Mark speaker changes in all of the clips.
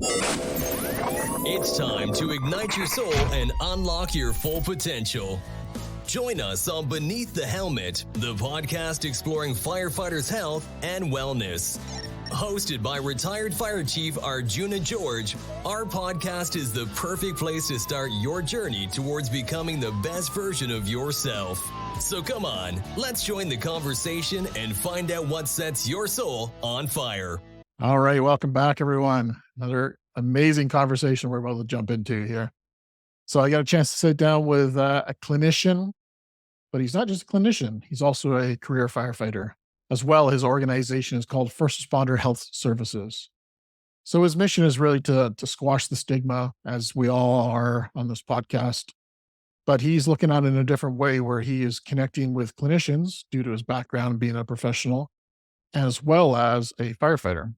Speaker 1: It's time to ignite your soul and unlock your full potential. Join us on Beneath the Helmet, the podcast exploring firefighters' health and wellness. Hosted by retired Fire Chief Arjuna George, our podcast is the perfect place to start your journey towards becoming the best version of yourself. So come on, let's join the conversation and find out what sets your soul on fire.
Speaker 2: All right, welcome back, everyone. Another amazing conversation we're about to jump into here. So I got a chance to sit down with a clinician, but he's not just a clinician. He's also a career firefighter. As well, his organization is called First Responder Health Services. So his mission is really to squash the stigma, as we all are on this podcast. But he's looking at it in a different way, where he is connecting with clinicians due to his background being a professional, as well as a firefighter.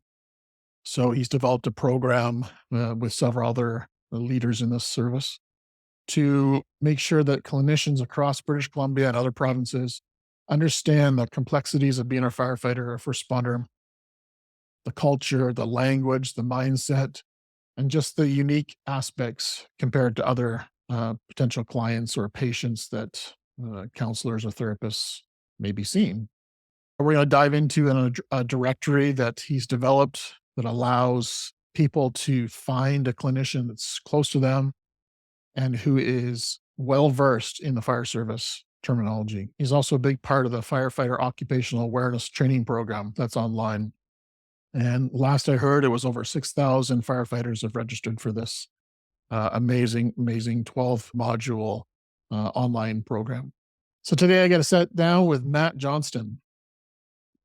Speaker 2: So he's developed a program with several other leaders in this service to make sure that clinicians across British Columbia and other provinces understand the complexities of being a firefighter or first responder, the culture, the language, the mindset, and just the unique aspects compared to other potential clients or patients that counselors or therapists may be seeing. We're going to dive into a directory that he's developed that allows people to find a clinician that's close to them and who is well-versed in the fire service terminology. He's also a big part of the Firefighter Occupational Awareness Training Program that's online. And last I heard, it was over 6,000 firefighters have registered for this amazing 12-module online program. So today I got to sit down with Matt Johnston.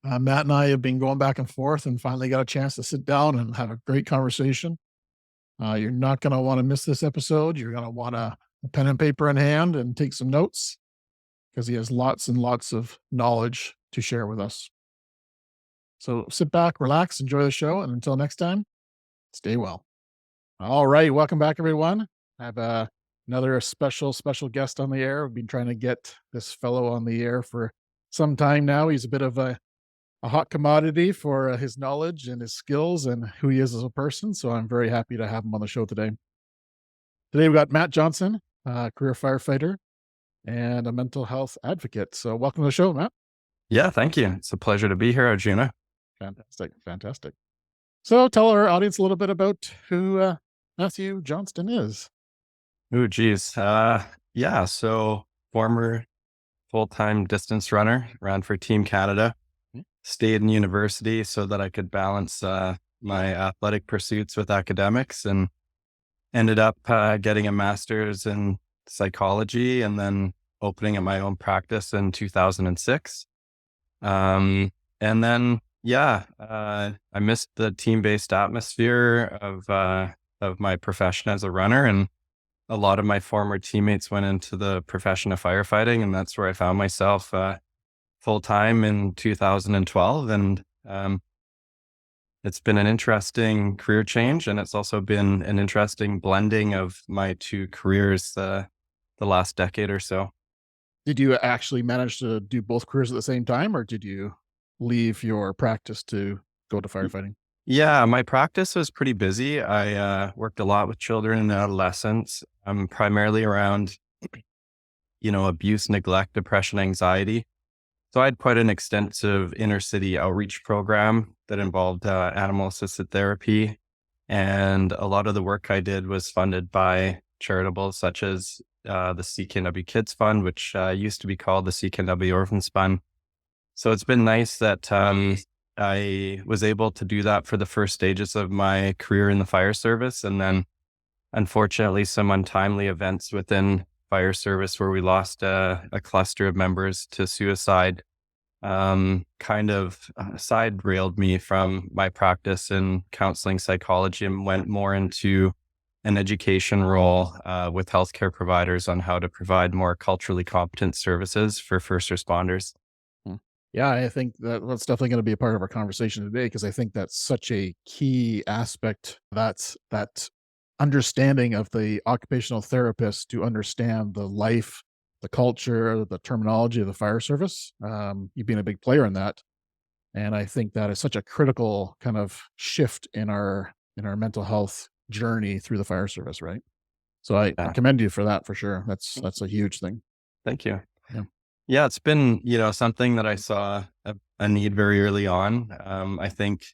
Speaker 2: Matt and I have been going back and forth and finally got a chance to sit down and have a great conversation. You're not going to want to miss this episode. You're going to want a pen and paper in hand and take some notes, because he has lots and lots of knowledge to share with us. So sit back, relax, enjoy the show, and until next time, stay well. All right, welcome back, everyone. I have another special guest on the air. We've been trying to get this fellow on the air for some time now. He's a bit of a hot commodity for his knowledge and his skills and who he is as a person. So I'm very happy to have him on the show today. Today we've got Matt Johnston, career firefighter and a mental health advocate. So welcome to the show, Matt.
Speaker 3: Yeah, thank you. It's a pleasure to be here, Arjuna.
Speaker 2: Fantastic. So tell our audience a little bit about who Matthew Johnston is.
Speaker 3: Oh, geez. So former full-time distance runner, ran for Team Canada, stayed in university so that I could balance my athletic pursuits with academics, and ended up getting a master's in psychology and then opening up my own practice in 2006. And then, I missed the team-based atmosphere of my profession as a runner. And a lot of my former teammates went into the profession of firefighting. And that's where I found myself full-time in 2012. And it's been an interesting career change. And it's also been an interesting blending of my two careers the last decade or so.
Speaker 2: Did you actually manage to do both careers at the same time, or did you leave your practice to go to firefighting?
Speaker 3: Yeah, my practice was pretty busy. I worked a lot with children and adolescents. I'm primarily around, abuse, neglect, depression, anxiety. So I had quite an extensive inner city outreach program that involved animal assisted therapy. And a lot of the work I did was funded by charitables such as the CKNW Kids Fund, which used to be called the CKNW Orphans Fund. So it's been nice that I was able to do that for the first stages of my career in the fire service. And then unfortunately, some untimely events within fire service where we lost a cluster of members to suicide kind of side railed me from my practice in counseling psychology and went more into an education role with healthcare providers on how to provide more culturally competent services for first responders.
Speaker 2: Yeah, I think that's definitely going to be a part of our conversation today, because I think that's such a key aspect. That's that understanding of the occupational therapist to understand the life, the culture, the terminology of the fire service. You've been a big player in that. And I think that is such a critical kind of shift in our in our mental health journey through the fire service, right? So I
Speaker 3: Yeah.
Speaker 2: commend you for that for sure. That's a huge thing.
Speaker 3: Thank you.
Speaker 2: Yeah.
Speaker 3: Yeah, it's been, something that I saw a need very early on. I think,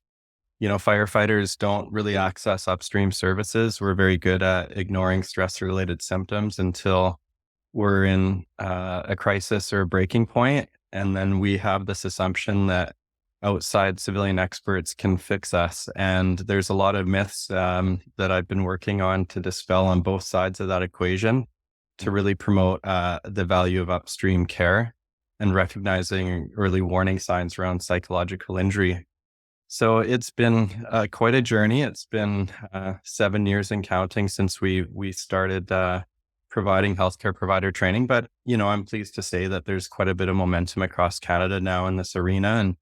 Speaker 3: firefighters don't really access upstream services. We're very good at ignoring stress related symptoms until we're in a crisis or a breaking point. And then we have this assumption that outside civilian experts can fix us. And there's a lot of myths that I've been working on to dispel on both sides of that equation to really promote the value of upstream care and recognizing early warning signs around psychological injury. So it's been quite a journey. It's been 7 years and counting since we started providing healthcare provider training. But, I'm pleased to say that there's quite a bit of momentum across Canada now in this arena.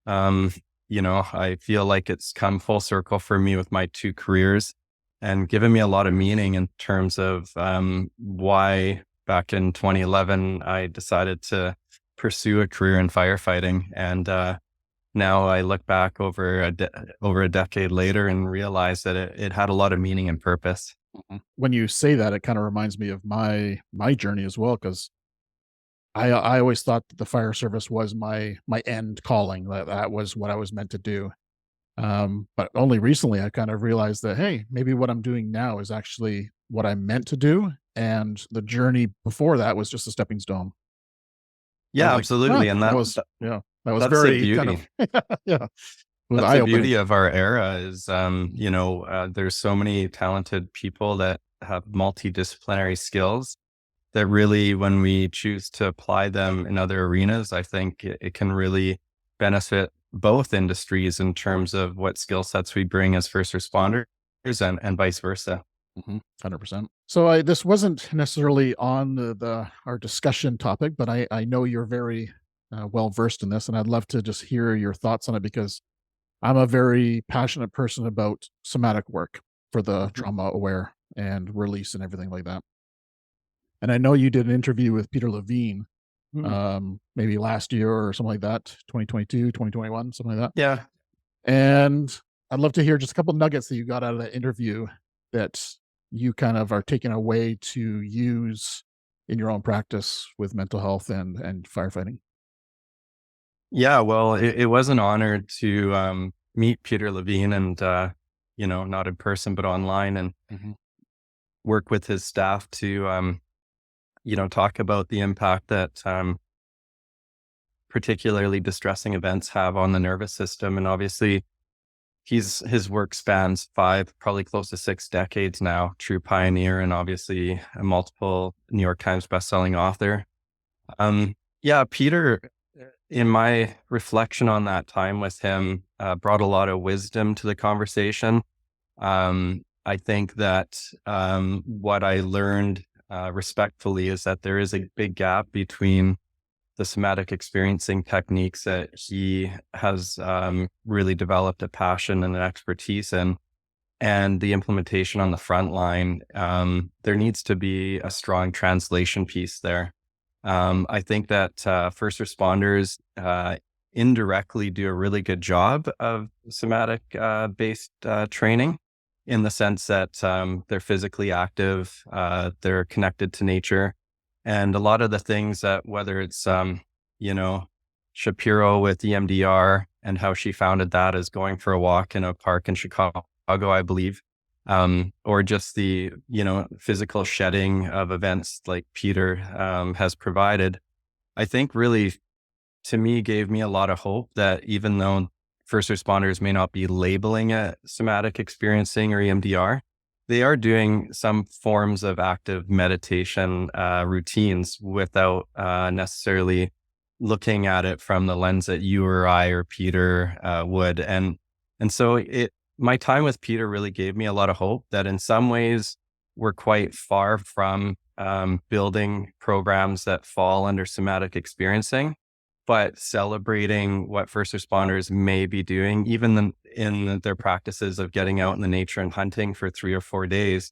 Speaker 3: And, I feel like it's come full circle for me with my 2 careers and given me a lot of meaning in terms of why back in 2011, I decided to pursue a career in firefighting. And now I look back over a decade later and realize that it had a lot of meaning and purpose.
Speaker 2: When you say that, it kind of reminds me of my journey as well, because I always thought that the fire service was my end calling. That was what I was meant to do. But only recently I kind of realized that, hey, maybe what I'm doing now is actually what I meant to do. And the journey before that was just a stepping stone. I
Speaker 3: Yeah,
Speaker 2: was like, "Huh,"
Speaker 3: absolutely. And
Speaker 2: that was, yeah, that was
Speaker 3: that's the
Speaker 2: very kind
Speaker 3: beauty.
Speaker 2: of, yeah, it was
Speaker 3: That's the
Speaker 2: eye-opening.
Speaker 3: beauty of our era is, there's so many talented people that have multidisciplinary skills that really, when we choose to apply them in other arenas, I think it can really benefit both industries in terms of what skill sets we bring as first responders and vice versa.
Speaker 2: 100%. So this wasn't necessarily on our discussion topic, but I know you're very well versed in this, and I'd love to just hear your thoughts on it, because I'm a very passionate person about somatic work for the
Speaker 3: Mhm.
Speaker 2: trauma aware and release and everything like that. And I know you did an interview with Peter Levine,
Speaker 3: Mhm.
Speaker 2: maybe last year or something like that, 2022, 2021, something like that.
Speaker 3: Yeah.
Speaker 2: And I'd love to hear just a couple nuggets that you got out of that interview that you kind of are taking away to use in your own practice with mental health and firefighting.
Speaker 3: Yeah. Well, it was an honor to meet Peter Levine and, not in person, but online and
Speaker 2: Mhm.
Speaker 3: work with his staff to, talk about the impact that particularly distressing events have on the nervous system. And obviously, his work spans 5, probably close to 6 decades now. True pioneer, and obviously a multiple New York Times bestselling author. Yeah, Peter, in my reflection on that time with him, brought a lot of wisdom to the conversation. I think that what I learned respectfully is that there is a big gap between the somatic experiencing techniques that he has really developed a passion and an expertise in, and the implementation on the front line. There needs to be a strong translation piece there. I think that first responders indirectly do a really good job of somatic based training in the sense that they're physically active, they're connected to nature. And a lot of the things that, whether it's, Shapiro with EMDR and how she founded that as going for a walk in a park in Chicago, I believe, or just the, physical shedding of events like Peter has provided, I think really, to me, gave me a lot of hope that even though first responders may not be labeling it somatic experiencing or EMDR, they are doing some forms of active meditation routines without necessarily looking at it from the lens that you or I or Peter would. And so my time with Peter really gave me a lot of hope that in some ways we're quite far from building programs that fall under somatic experiencing, but celebrating what first responders may be doing, even in their practices of getting out in the nature and hunting for 3 or 4 days,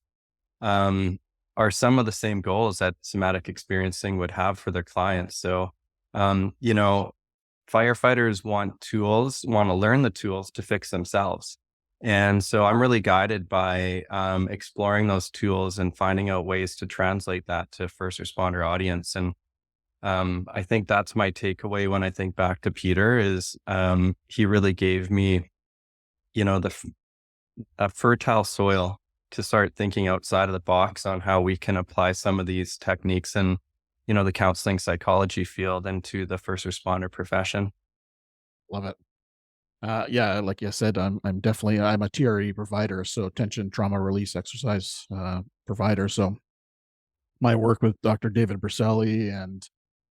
Speaker 3: are some of the same goals that somatic experiencing would have for their clients. So, firefighters want to learn the tools to fix themselves. And so I'm really guided by exploring those tools and finding out ways to translate that to first responder audience. And I think that's my takeaway when I think back to Peter is he really gave me, a fertile soil to start thinking outside of the box on how we can apply some of these techniques and, the counseling psychology field into the first responder profession.
Speaker 2: Love it. Yeah, like you said, I'm definitely I'm a TRE provider, so tension trauma release exercise provider. So my work with Dr. David Berselli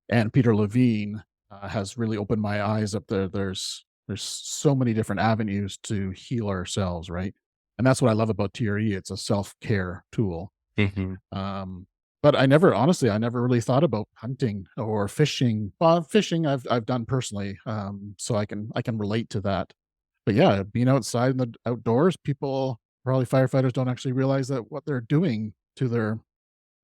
Speaker 2: and Peter Levine has really opened my eyes up there. There's so many different avenues to heal ourselves, right? And that's what I love about TRE. It's a self care tool.
Speaker 3: Hmm.
Speaker 2: Um, but I never really thought about hunting or fishing. Well, fishing I've done personally, so I can relate to that. But yeah, being outside in the outdoors, people probably firefighters don't actually realize that what they're doing to their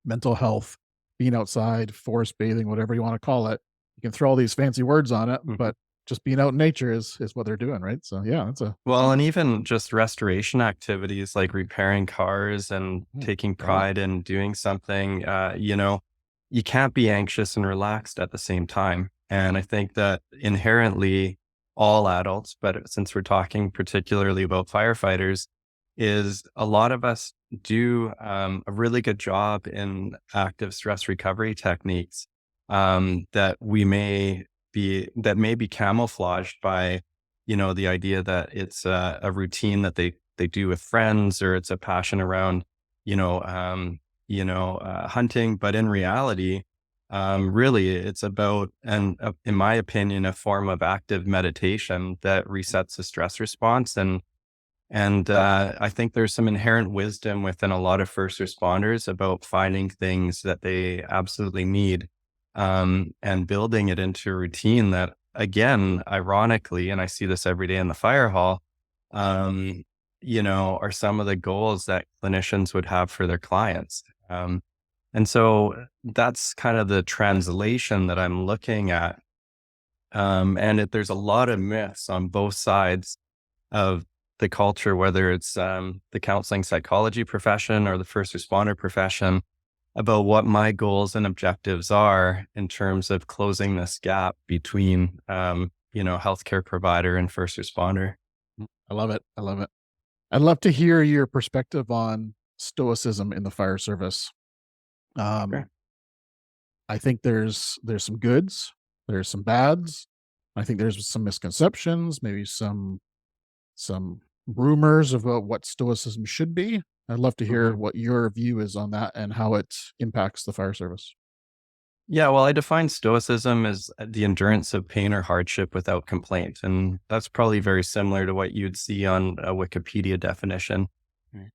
Speaker 2: mental health, being outside, forest bathing, whatever you want to call it. You can throw all these fancy words on it,
Speaker 3: Hmm.
Speaker 2: but just being out in nature is what they're doing, right? So yeah, that's a
Speaker 3: Well, and even just restoration activities like repairing cars and taking
Speaker 2: yeah.
Speaker 3: pride in doing something, you can't be anxious and relaxed at the same time. And I think that inherently all adults, but since we're talking particularly about firefighters, is a lot of us do a really good job in active stress recovery techniques that may be camouflaged by the idea that it's a routine that they do with friends or it's a passion around, hunting. But in reality, really it's about, in my opinion, a form of active meditation that resets the stress response. And I think there's some inherent wisdom within a lot of first responders about finding things that they absolutely need, and building it into a routine that, again, ironically, and I see this every day in the fire hall, are some of the goals that clinicians would have for their clients. And so that's kind of the translation that I'm looking at. There's a lot of myths on both sides of the culture, whether it's the counseling psychology profession or the first responder profession, about what my goals and objectives are in terms of closing this gap between, healthcare provider and first responder.
Speaker 2: I love it. I love it. I'd love to hear your perspective on stoicism in the fire service. Um,
Speaker 3: Sure.
Speaker 2: I think there's some goods, there's some bads. I think there's some misconceptions, maybe some rumors about what stoicism should be. I'd love to hear
Speaker 3: Mhm.
Speaker 2: what your view is on that and how it impacts the fire service.
Speaker 3: Yeah, well, I define stoicism as the endurance of pain or hardship without complaint. And that's probably very similar to what you'd see on a Wikipedia definition. Right.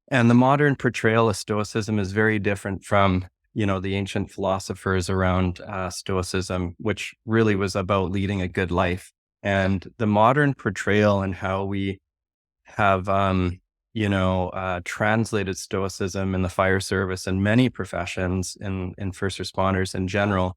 Speaker 3: And the modern portrayal of stoicism is very different from, the ancient philosophers around stoicism, which really was about leading a good life. And the modern portrayal and how we have, translated stoicism in the fire service and many professions in first responders in general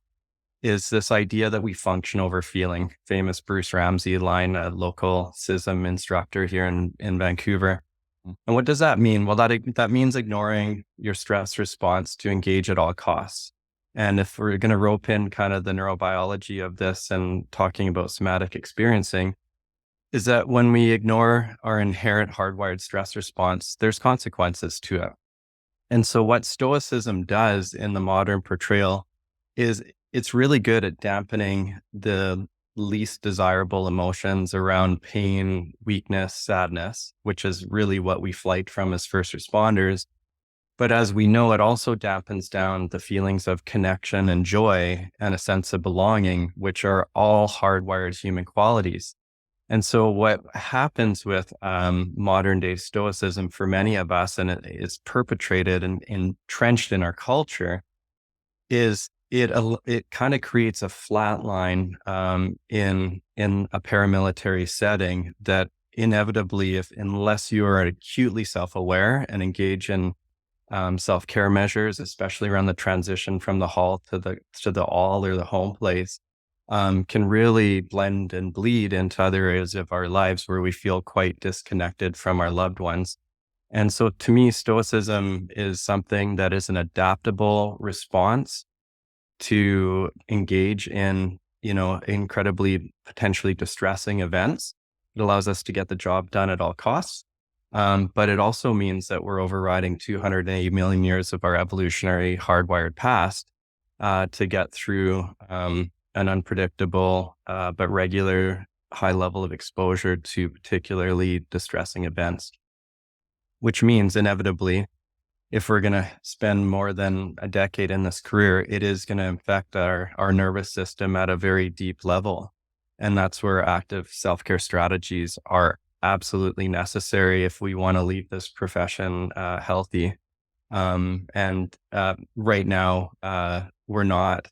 Speaker 3: is this idea that we function over feeling. Famous Bruce Ramsey line, a local CISM instructor here in Vancouver. And what does that mean? Well, that means ignoring your stress response to engage at all costs. And if we're going to rope in kind of the neurobiology of this and talking about somatic experiencing, is that when we ignore our inherent hardwired stress response, there's consequences to it. And so what stoicism does in the modern portrayal is it's really good at dampening the least desirable emotions around pain, weakness, sadness, which is really what we flight from as first responders. But as we know, it also dampens down the feelings of connection and joy and a sense of belonging, which are all hardwired human qualities. And so what happens with modern day stoicism for many of us, and it is perpetrated and entrenched in our culture, is it kind of creates a flat line in a paramilitary setting that inevitably, unless you are acutely self-aware and engage in self-care measures, especially around the transition from the hall to the all or the home place, can really blend and bleed into other areas of our lives where we feel quite disconnected from our loved ones. And so to me, stoicism is something that is an adaptable response to engage in, incredibly potentially distressing events. It allows us to get the job done at all costs. But it also means that we're overriding 280 million years of our evolutionary hardwired past to get through an unpredictable but regular high level of exposure to particularly distressing events, which means inevitably, if we're going to spend more than a decade in this career, it is going to affect our nervous system at a very deep level. And that's where active self-care strategies are absolutely necessary if we want to leave this profession healthy. And right now, we're not.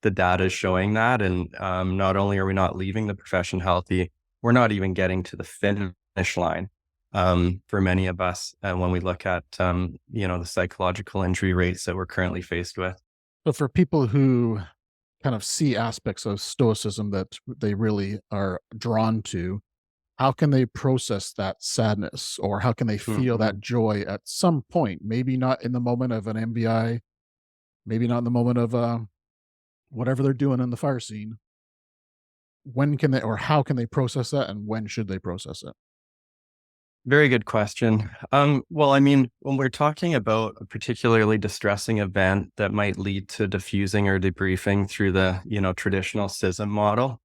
Speaker 3: The data is showing that. And not only are we not leaving the profession healthy, we're not even getting to the finish line. For many of us, when we look at, the psychological injury rates that we're currently faced with.
Speaker 2: But for people who kind of see aspects of stoicism that they really are drawn to, how can they process that sadness, or how can they feel that joy at some point? Maybe not in the moment of an MBI, maybe not in the moment of whatever they're doing in the fire scene. When can they, or how can they process that, and when should they process it?
Speaker 3: Very good question. Well, I mean, when we're talking about a particularly distressing event that might lead to diffusing or debriefing through the, traditional SISM model,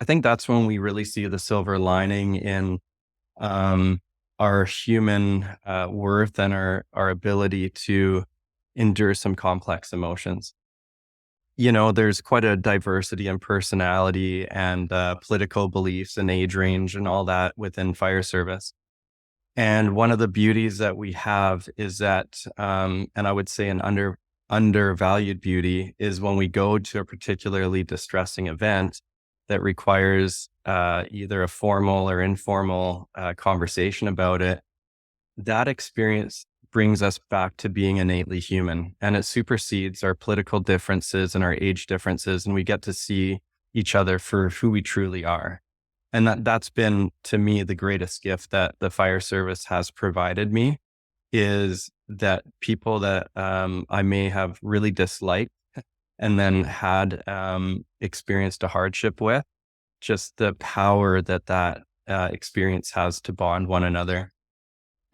Speaker 3: I think that's when we really see the silver lining in our human worth and our ability to endure some complex emotions. There's quite a diversity in personality and political beliefs and age range and all that within fire service. And one of the beauties that we have is that, and I would say an undervalued beauty, is when we go to a particularly distressing event that requires either a formal or informal conversation about it, that experience brings us back to being innately human, and it supersedes our political differences and our age differences, and we get to see each other for who we truly are. And that's been, to me, the greatest gift that the fire service has provided me, is that people that I may have really disliked and then had experienced a hardship with, just the power that experience has to bond one another.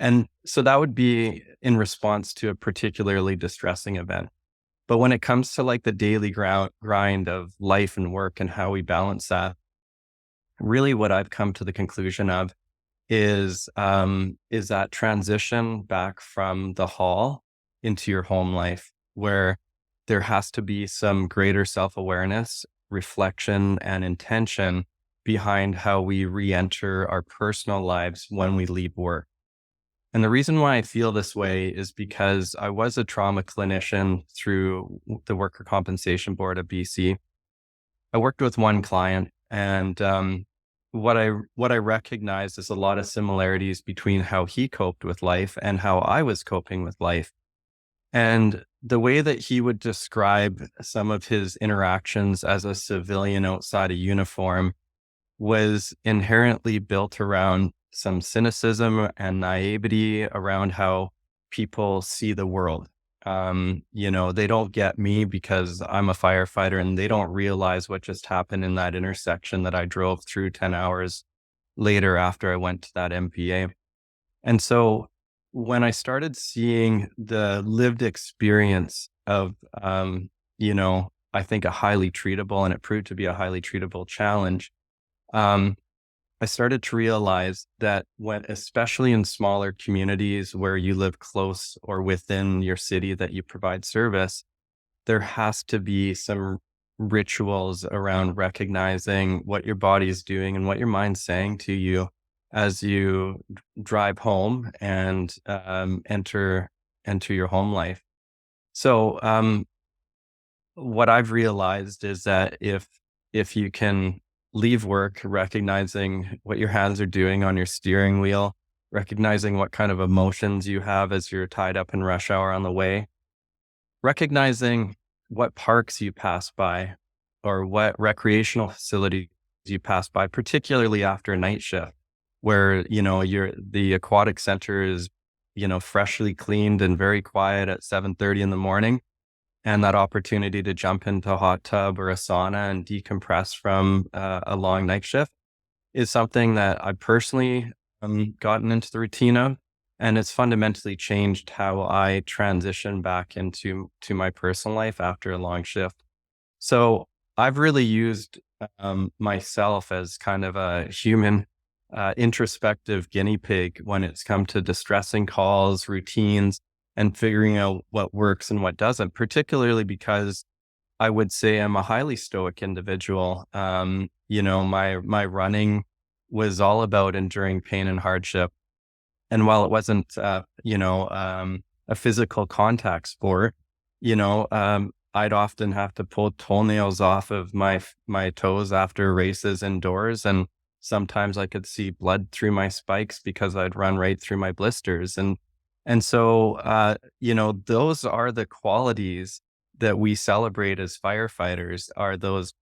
Speaker 3: And so that would be in response to a particularly distressing event. But when it comes to like the daily grind of life and work and how we balance that, really what I've come to the conclusion of is that transition back from the hall into your home life, where there has to be some greater self-awareness, reflection, and intention behind how we re-enter our personal lives when we leave work. And the reason why I feel this way is because I was a trauma clinician through the Worker Compensation Board of BC. I worked with one client, and what I recognized is a lot of similarities between how he coped with life and how I was coping with life. And the way that he would describe some of his interactions as a civilian outside a uniform was inherently built around some cynicism and naivety around how people see the world. They don't get me because I'm a firefighter, and they don't realize what just happened in that intersection that I drove through 10 hours later after I went to that MPA. And so when I started seeing the lived experience of, I think a highly treatable, and it proved to be a highly treatable challenge, I started to realize that especially in smaller communities where you live close or within your city that you provide service, there has to be some rituals around recognizing what your body is doing and what your mind's saying to you as you drive home and enter your home life. So what I've realized is that if you can leave work recognizing what your hands are doing on your steering wheel, recognizing what kind of emotions you have as you're tied up in rush hour on the way, recognizing what parks you pass by, or what recreational facilities you pass by, particularly after a night shift, where, the aquatic center is, freshly cleaned and very quiet at 7:30 in the morning. And that opportunity to jump into a hot tub or a sauna and decompress from a long night shift is something that I personally gotten into the routine of, and it's fundamentally changed how I transition back into my personal life after a long shift. So I've really used myself as kind of a human introspective guinea pig when it's come to distressing calls, routines, and figuring out what works and what doesn't, particularly because I would say I'm a highly stoic individual. My running was all about enduring pain and hardship. And while it wasn't, a physical contact sport, I'd often have to pull toenails off of my toes after races indoors. And sometimes I could see blood through my spikes because I'd run right through my blisters. And so, those are the qualities that we celebrate as firefighters, are those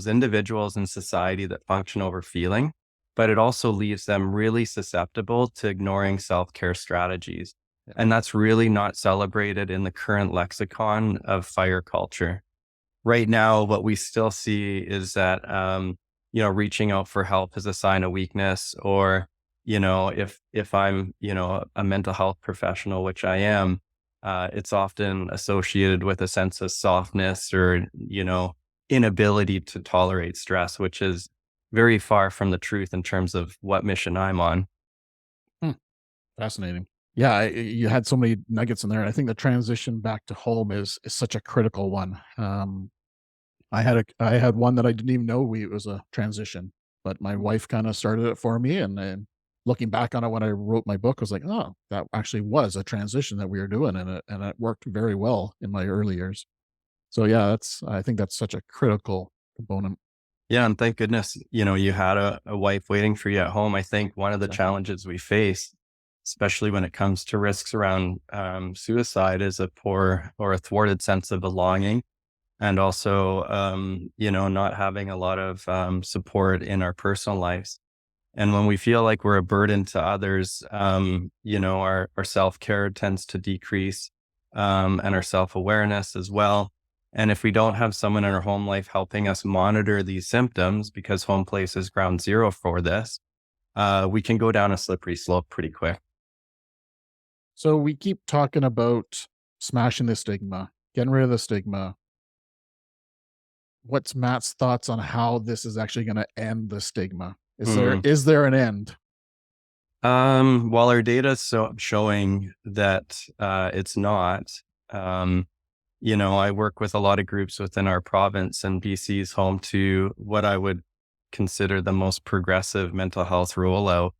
Speaker 3: individuals in society that function over feeling, but it also leaves them really susceptible to ignoring self-care strategies. And that's really not celebrated in the current lexicon of fire culture. Right now, what we still see is that, reaching out for help is a sign of weakness, or, if I'm, a mental health professional, which I am, it's often associated with a sense of softness or, inability to tolerate stress, which is very far from the truth in terms of what mission I'm on.
Speaker 2: Fascinating. Yeah, you had so many nuggets in there. I think the transition back to home is such a critical one. I had one that I didn't even know it was a transition, but my wife kind of started it for me, and then looking back on it when I wrote my book, I was like, oh, that actually was a transition that we were doing, and it worked very well in my early years. So yeah, I think that's such a critical component.
Speaker 3: Yeah. And thank goodness, you had a wife waiting for you at home. I think one of the challenges we face, especially when it comes to risks around suicide, is a poor or a thwarted sense of belonging. And also, not having a lot of support in our personal lives. And when we feel like we're a burden to others, our self-care tends to decrease, and our self-awareness as well. And if we don't have someone in our home life helping us monitor these symptoms, because home place is ground zero for this, we can go down a slippery slope pretty quick.
Speaker 2: So we keep talking about smashing the stigma, getting rid of the stigma. What's Matt's thoughts on how this is actually going to end the stigma? Is there an end?
Speaker 3: While our data is showing that it's not, I work with a lot of groups within our province, and BC is home to what I would consider the most progressive mental health rollout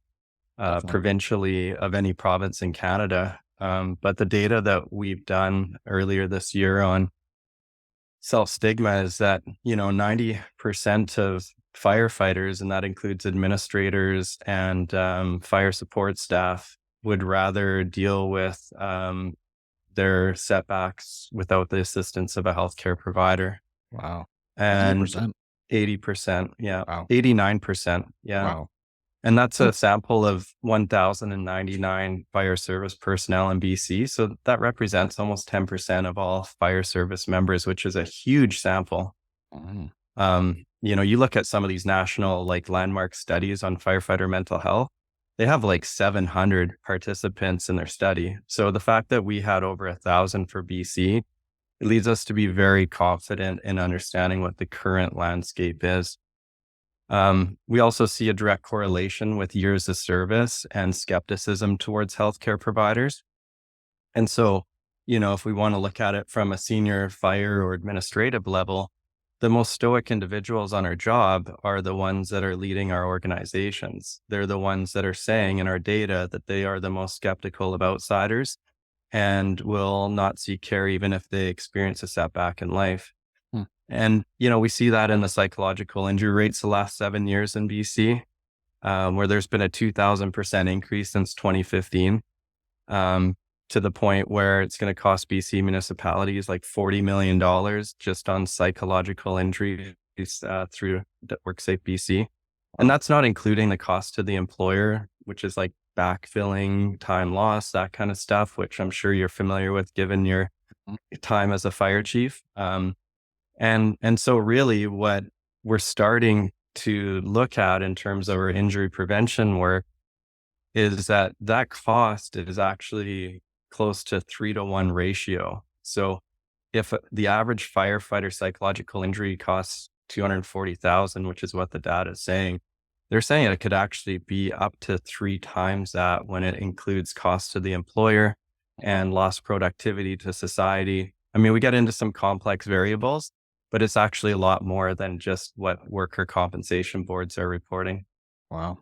Speaker 3: provincially of any province in Canada. But the data that we've done earlier this year on self-stigma is that, 90% of firefighters, and that includes administrators and fire support staff, would rather deal with their setbacks without the assistance of a healthcare provider.
Speaker 2: Wow.
Speaker 3: And
Speaker 2: 80%.
Speaker 3: 80%, yeah.
Speaker 2: Wow.
Speaker 3: 89%, yeah.
Speaker 2: Wow.
Speaker 3: And that's a sample of 1,099 fire service personnel in BC. So that represents almost 10% of all fire service members, which is a huge sample. You look at some of these national landmark studies on firefighter mental health, they have 700 participants in their study. So the fact that we had over 1,000 for BC, it leads us to be very confident in understanding what the current landscape is. We also see a direct correlation with years of service and skepticism towards healthcare providers. And so, if we want to look at it from a senior fire or administrative level, the most stoic individuals on our job are the ones that are leading our organizations. They're the ones that are saying in our data that they are the most skeptical of outsiders and will not seek care even if they experience a setback in life. And, we see that in the psychological injury rates the last 7 years in BC, where there's been a 2,000% increase since 2015, to the point where it's going to cost BC municipalities $40 million just on psychological injury through WorkSafe BC. And that's not including the cost to the employer, which is like backfilling, time loss, that kind of stuff, which I'm sure you're familiar with given your time as a fire chief. And so really what we're starting to look at in terms of our injury prevention work is that cost is actually close to 3-to-1 ratio. So if the average firefighter psychological injury costs 240,000, which is what the data is saying, they're saying it could actually be up to 3 times that when it includes costs to the employer and lost productivity to society. I mean, we get into some complex variables, but it's actually a lot more than just what worker compensation boards are reporting.
Speaker 2: Wow.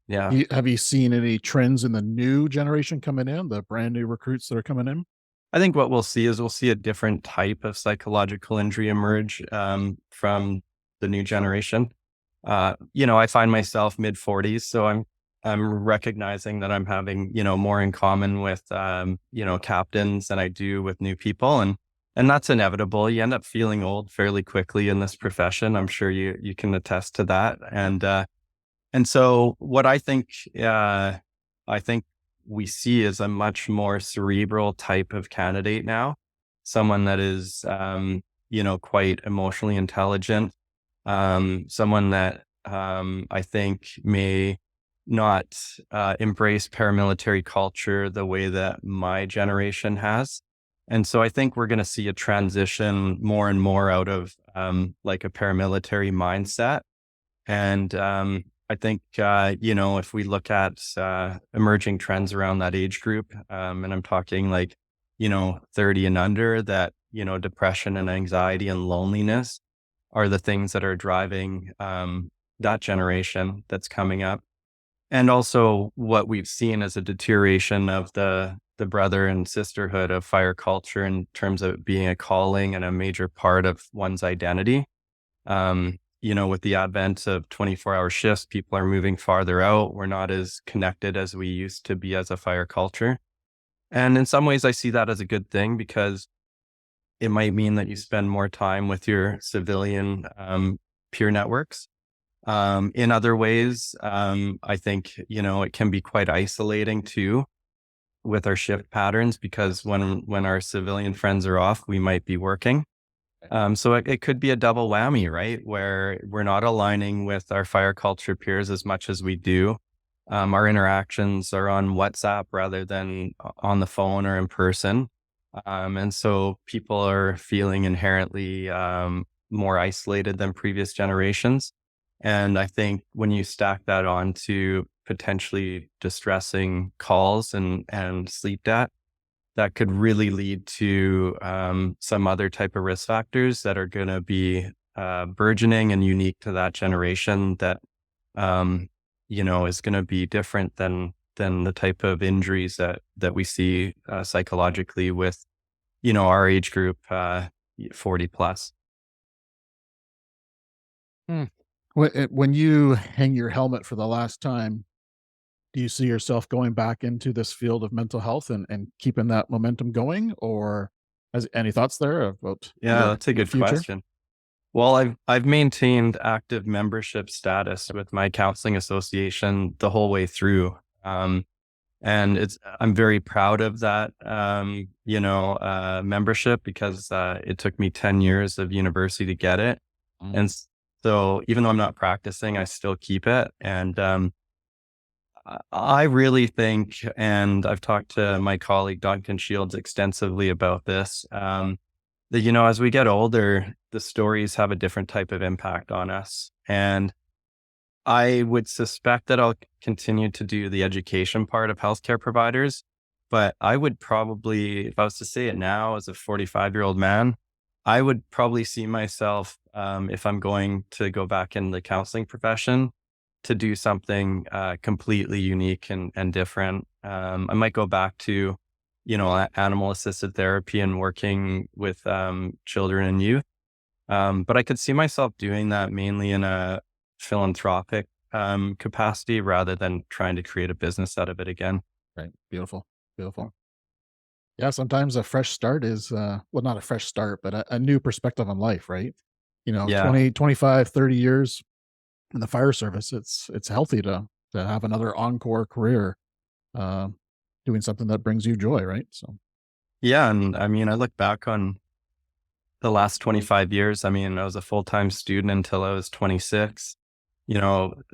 Speaker 3: Yeah.
Speaker 2: Have you seen any trends in the new generation coming in, the brand new recruits that are coming in?
Speaker 3: I think what we'll see is we'll see a different type of psychological injury emerge from the new generation. I find myself mid-40s, so I'm recognizing that I'm having more in common with captains than I do with new people, and that's inevitable. You end up feeling old fairly quickly in this profession. I'm sure you can attest to that, and so what I think we see is a much more cerebral type of candidate now, someone that is, quite emotionally intelligent, someone that I think may not embrace paramilitary culture the way that my generation has. And so I think we're going to see a transition more and more out of like a paramilitary mindset. And I think, if we look at emerging trends around that age group, and I'm talking like, 30 and under, that, depression and anxiety and loneliness are the things that are driving that generation that's coming up. And also what we've seen is a deterioration of the brother and sisterhood of fire culture in terms of it being a calling and a major part of one's identity. With the advent of 24-hour shifts, people are moving farther out. We're not as connected as we used to be as a fire culture. And in some ways, I see that as a good thing because it might mean that you spend more time with your civilian peer networks. In other ways, I think, it can be quite isolating too with our shift patterns because when our civilian friends are off, we might be working. So it could be a double whammy, right? Where we're not aligning with our fire culture peers as much as we do. Our interactions are on WhatsApp rather than on the phone or in person. And so people are feeling inherently more isolated than previous generations. And I think when you stack that on to potentially distressing calls and sleep debt, that could really lead to some other type of risk factors that are going to be burgeoning and unique to that generation that, is going to be different than the type of injuries that we see psychologically with, our age group, 40 plus.
Speaker 2: When you hang your helmet for the last time, do you see yourself going back into this field of mental health and keeping that momentum going, or any thoughts there about
Speaker 3: Yeah, that's a
Speaker 2: your
Speaker 3: good
Speaker 2: future?
Speaker 3: question. Well, I've maintained active membership status with my counseling association the whole way through. And I'm very proud of that, membership because it took me 10 years of university to get it. And so even though I'm not practicing, I still keep it. And I really think, and I've talked to my colleague, Duncan Shields, extensively about this, that, as we get older, the stories have a different type of impact on us. And I would suspect that I'll continue to do the education part of healthcare providers, but I would probably, if I was to say it now as a 45-year-old man, I would probably see myself, if I'm going to go back in the counseling profession, to do something completely unique and different. I might go back to, animal assisted therapy and working with children and youth. But I could see myself doing that mainly in a philanthropic capacity rather than trying to create a business out of it again.
Speaker 2: Right. Beautiful. Beautiful. Yeah. Sometimes a fresh start is, well, not a fresh start, but a new perspective on life, right?
Speaker 3: Yeah.
Speaker 2: 20, 25, 30 years in the fire service, it's healthy to have another encore career, uh, doing something that brings you joy, right? So,
Speaker 3: Yeah. And I mean, I look back on the last 25 years. I mean, I was a full-time student until I was 26,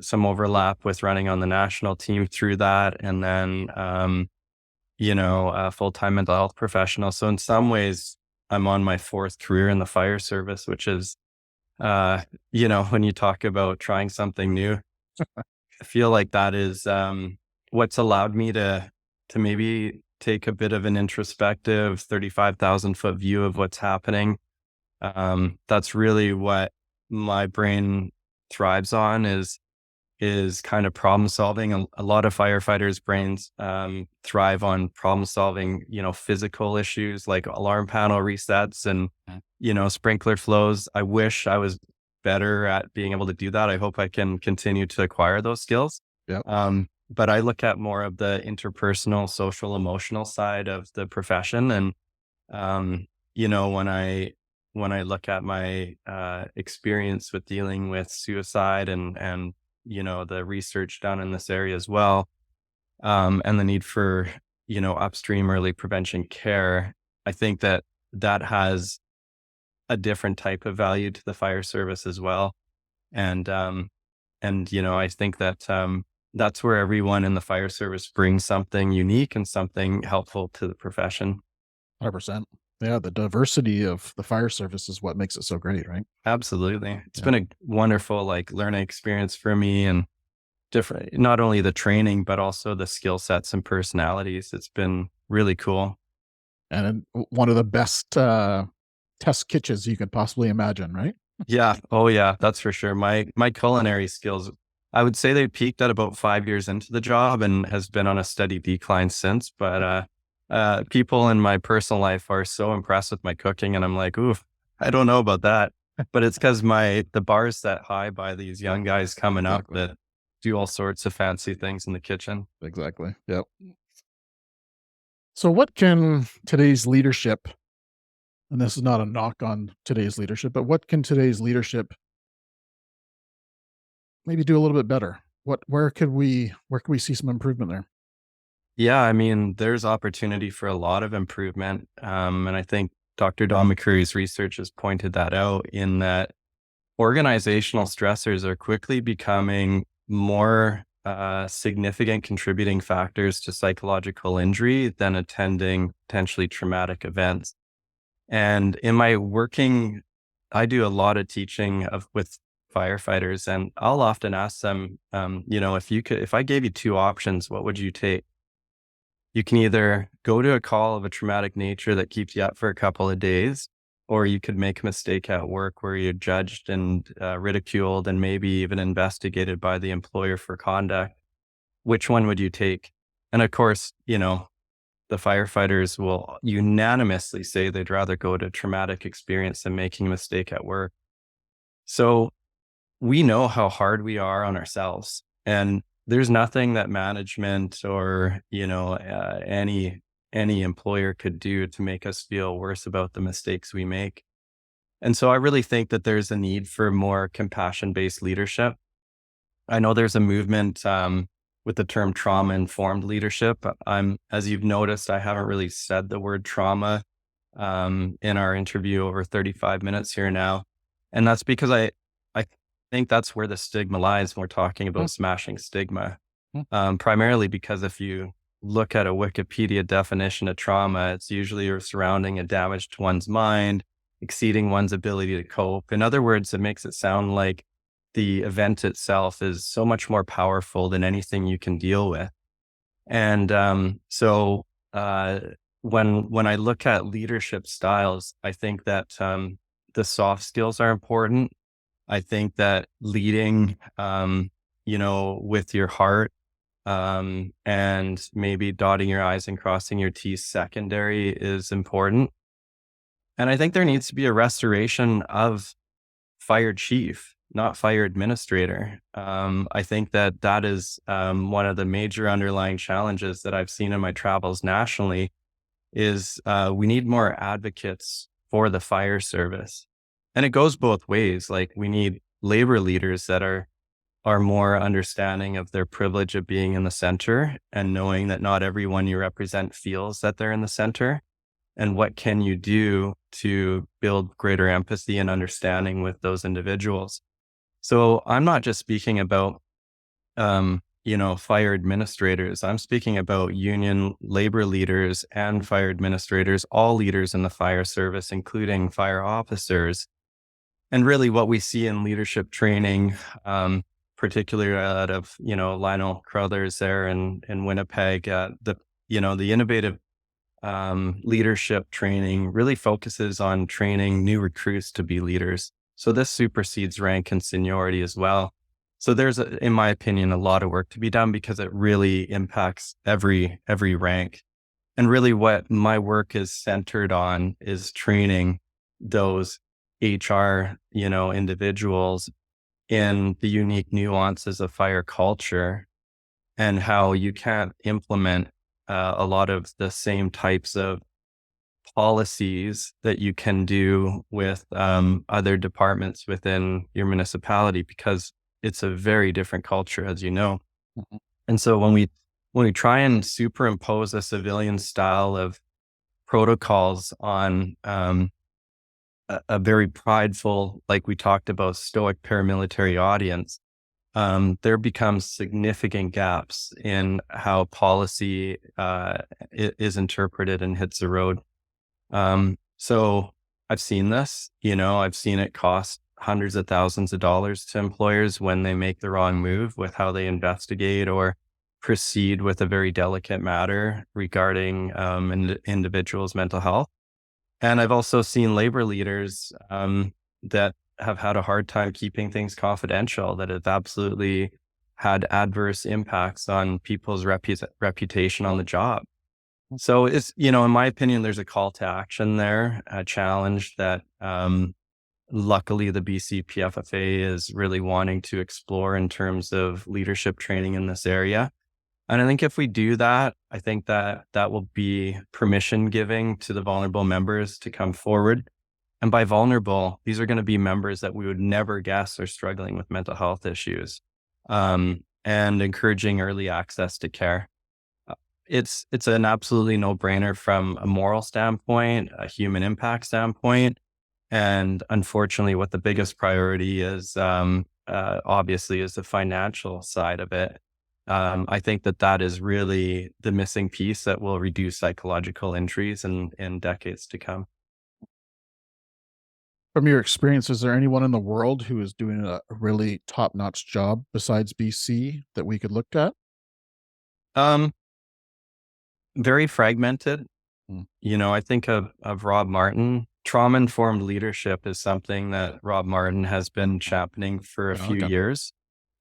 Speaker 3: some overlap with running on the national team through that. And then, a full-time mental health professional. So in some ways, I'm on my fourth career in the fire service, which is, when you talk about trying something new, I feel like that is what's allowed me to maybe take a bit of an introspective 35,000-foot view of what's happening. That's really what my brain thrives on is kind of problem solving. A lot of firefighters' brains thrive on problem solving, physical issues like alarm panel resets and, sprinkler flows. I wish I was better at being able to do that. I hope I can continue to acquire those skills.
Speaker 2: yeah,
Speaker 3: But I look at more of the interpersonal, social, emotional side of the profession. And, when I look at my experience with dealing with suicide and the research done in this area as well, and the need for, upstream early prevention care, I think that that has a different type of value to the fire service as well. And, I think that that's where everyone in the fire service brings something unique and something helpful to the profession.
Speaker 2: 100%. Yeah, the diversity of the fire service is what makes it so great, right?
Speaker 3: Absolutely. It's
Speaker 2: Yeah.
Speaker 3: been a wonderful learning experience for me, and different, not only the training, but also the skill sets and personalities. It's been really cool.
Speaker 2: And one of the best test kitchens you could possibly imagine, right?
Speaker 3: Yeah. Oh yeah, that's for sure. My culinary skills, I would say they peaked at about 5 years into the job and has been on a steady decline since. But people in my personal life are so impressed with my cooking, and I'm like, ooh, I don't know about that. But it's because the bar is set high by these young guys coming up
Speaker 2: Exactly.
Speaker 3: that do all sorts of fancy things in the kitchen.
Speaker 2: Exactly. Yep. So, what can today's leadership, and this is not a knock on today's leadership, but what can today's leadership maybe do a little bit better? Where could we see some improvement there?
Speaker 3: Yeah, I mean, there's opportunity for a lot of improvement. And I think Dr. Don McCurry's research has pointed that out, in that organizational stressors are quickly becoming more significant contributing factors to psychological injury than attending potentially traumatic events. And in my working, I do a lot of teaching with firefighters, and I'll often ask them, if I gave you two options, what would you take? You can either go to a call of a traumatic nature that keeps you up for a couple of days, or you could make a mistake at work where you're judged and ridiculed and maybe even investigated by the employer for conduct. Which one would you take? And of course, the firefighters will unanimously say they'd rather go to a traumatic experience than making a mistake at work. So we know how hard we are on ourselves, and there's nothing that management or any employer could do to make us feel worse about the mistakes we make. And so I really think that there's a need for more compassion-based leadership. I know there's a movement with the term trauma-informed leadership. As you've noticed, I haven't really said the word trauma in our interview over 35 minutes here now. And that's because I think that's where the stigma lies when we're talking about smashing stigma. Primarily because if you look at a Wikipedia definition of trauma, it's usually surrounding a damage to one's mind, exceeding one's ability to cope. In other words, it makes it sound like the event itself is so much more powerful than anything you can deal with. And so when I look at leadership styles, I think that the soft skills are important. I think that leading, with your heart, and maybe dotting your I's and crossing your T's secondary is important. And I think there needs to be a restoration of fire chief, not fire administrator. I think that is one of the major underlying challenges that I've seen in my travels nationally is we need more advocates for the fire service. And it goes both ways. Like, we need labor leaders that are more understanding of their privilege of being in the center and knowing that not everyone you represent feels that they're in the center. And what can you do to build greater empathy and understanding with those individuals? So I'm not just speaking about, fire administrators. I'm speaking about union labor leaders and fire administrators, all leaders in the fire service, including fire officers. And really what we see in leadership training, particularly out of, Lionel Crothers there in Winnipeg, the innovative leadership training really focuses on training new recruits to be leaders. So this supersedes rank and seniority as well. So there's, in my opinion, a lot of work to be done because it really impacts every rank. And really what my work is centered on is training those HR, individuals in the unique nuances of fire culture and how you can't implement a lot of the same types of policies that you can do with other departments within your municipality, because it's a very different culture, as you know.
Speaker 2: Mhm.
Speaker 3: And so when we try and superimpose a civilian style of protocols on a very prideful, like we talked about, stoic paramilitary audience, there becomes significant gaps in how policy is interpreted and hits the road. So I've seen this, I've seen it cost hundreds of thousands of dollars to employers when they make the wrong move with how they investigate or proceed with a very delicate matter regarding an individual's mental health. And I've also seen labor leaders that have had a hard time keeping things confidential, that have absolutely had adverse impacts on people's reputation on the job. So it's, in my opinion, there's a call to action there, a challenge that luckily the BC PFFA is really wanting to explore in terms of leadership training in this area. And I think if we do that, I think that that will be permission giving to the vulnerable members to come forward. And by vulnerable, these are going to be members that we would never guess are struggling with mental health issues, and encouraging early access to care. Uh, It's an absolutely no brainer from a moral standpoint, a human impact standpoint, and unfortunately, what the biggest priority is, obviously, is the financial side of it. I think that is really the missing piece that will reduce psychological injuries in decades to come.
Speaker 2: From your experience, is there anyone in the world who is doing a really top-notch job besides BC that we could look at?
Speaker 3: Um, Very fragmented.
Speaker 2: Mm.
Speaker 3: I think of Rob Martin. Trauma-informed leadership is something that Rob Martin has been championing for a
Speaker 2: Yeah,
Speaker 3: few
Speaker 2: okay.
Speaker 3: years.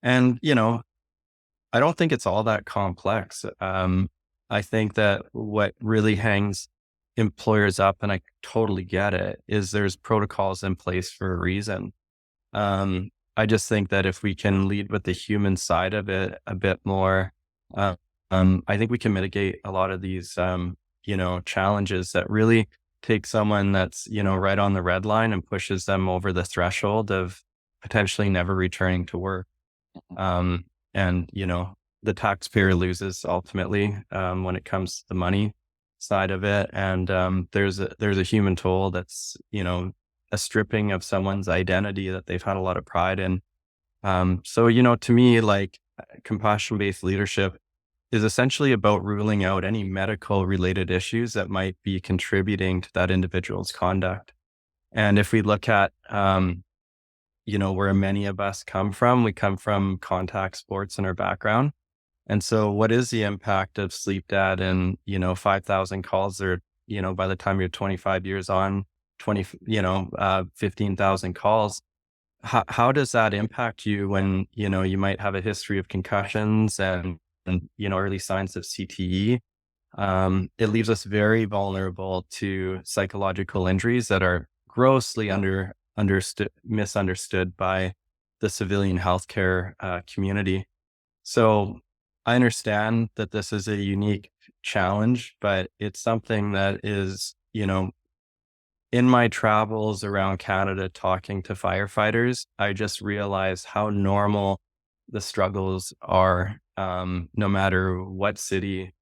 Speaker 3: And, I don't think it's all that complex. I think that what really hangs employers up, and I totally get it, is there's protocols in place for a reason. I just think that if we can lead with the human side of it a bit more, uh, I think we can mitigate a lot of these, challenges that really take someone that's, right on the red line and pushes them over the threshold of potentially never returning to work. Um, and, the taxpayer loses ultimately when it comes to the money side of it. And there's a human toll that's, a stripping of someone's identity that they've had a lot of pride in. So, to me, like, compassion-based leadership is essentially about ruling out any medical related issues that might be contributing to that individual's conduct. And if we look at, where many of us come from, we come from contact sports in our background. And so what is the impact of sleep debt and, 5,000 calls, or, by the time you're 25 years on, 15,000 calls? How does that impact you when, you might have a history of concussions and, early signs of CTE? It leaves us very vulnerable to psychological injuries that are grossly misunderstood by the civilian healthcare community. So I understand that this is a unique challenge, but it's something that is, in my travels around Canada talking to firefighters, I just realized how normal the struggles are. No matter what city,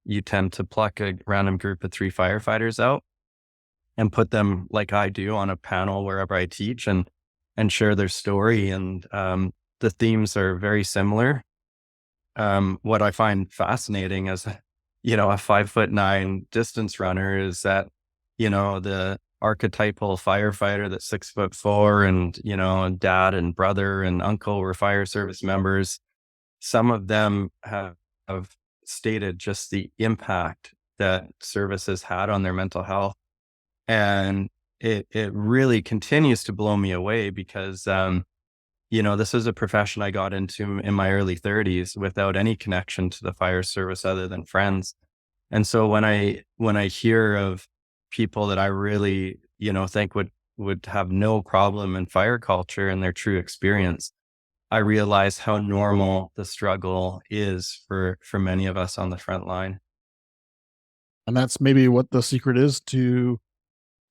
Speaker 3: you tend to pluck a random group of 3 firefighters out and put them, like I do, on a panel wherever I teach and share their story. And the themes are very similar. What I find fascinating as a 5'9" distance runner is that, the archetypal firefighter that's 6'4" and, dad and brother and uncle were fire service members. Some of them have stated just the impact that service has had on their mental health. And it really continues to blow me away because, this is a profession I got into in my early 30s without any connection to the fire service other than friends. And so when I hear of people that I really, think would have no problem in fire culture and their true experience, I realize how normal the struggle is for many of us on the front line.
Speaker 2: And that's maybe what the secret is to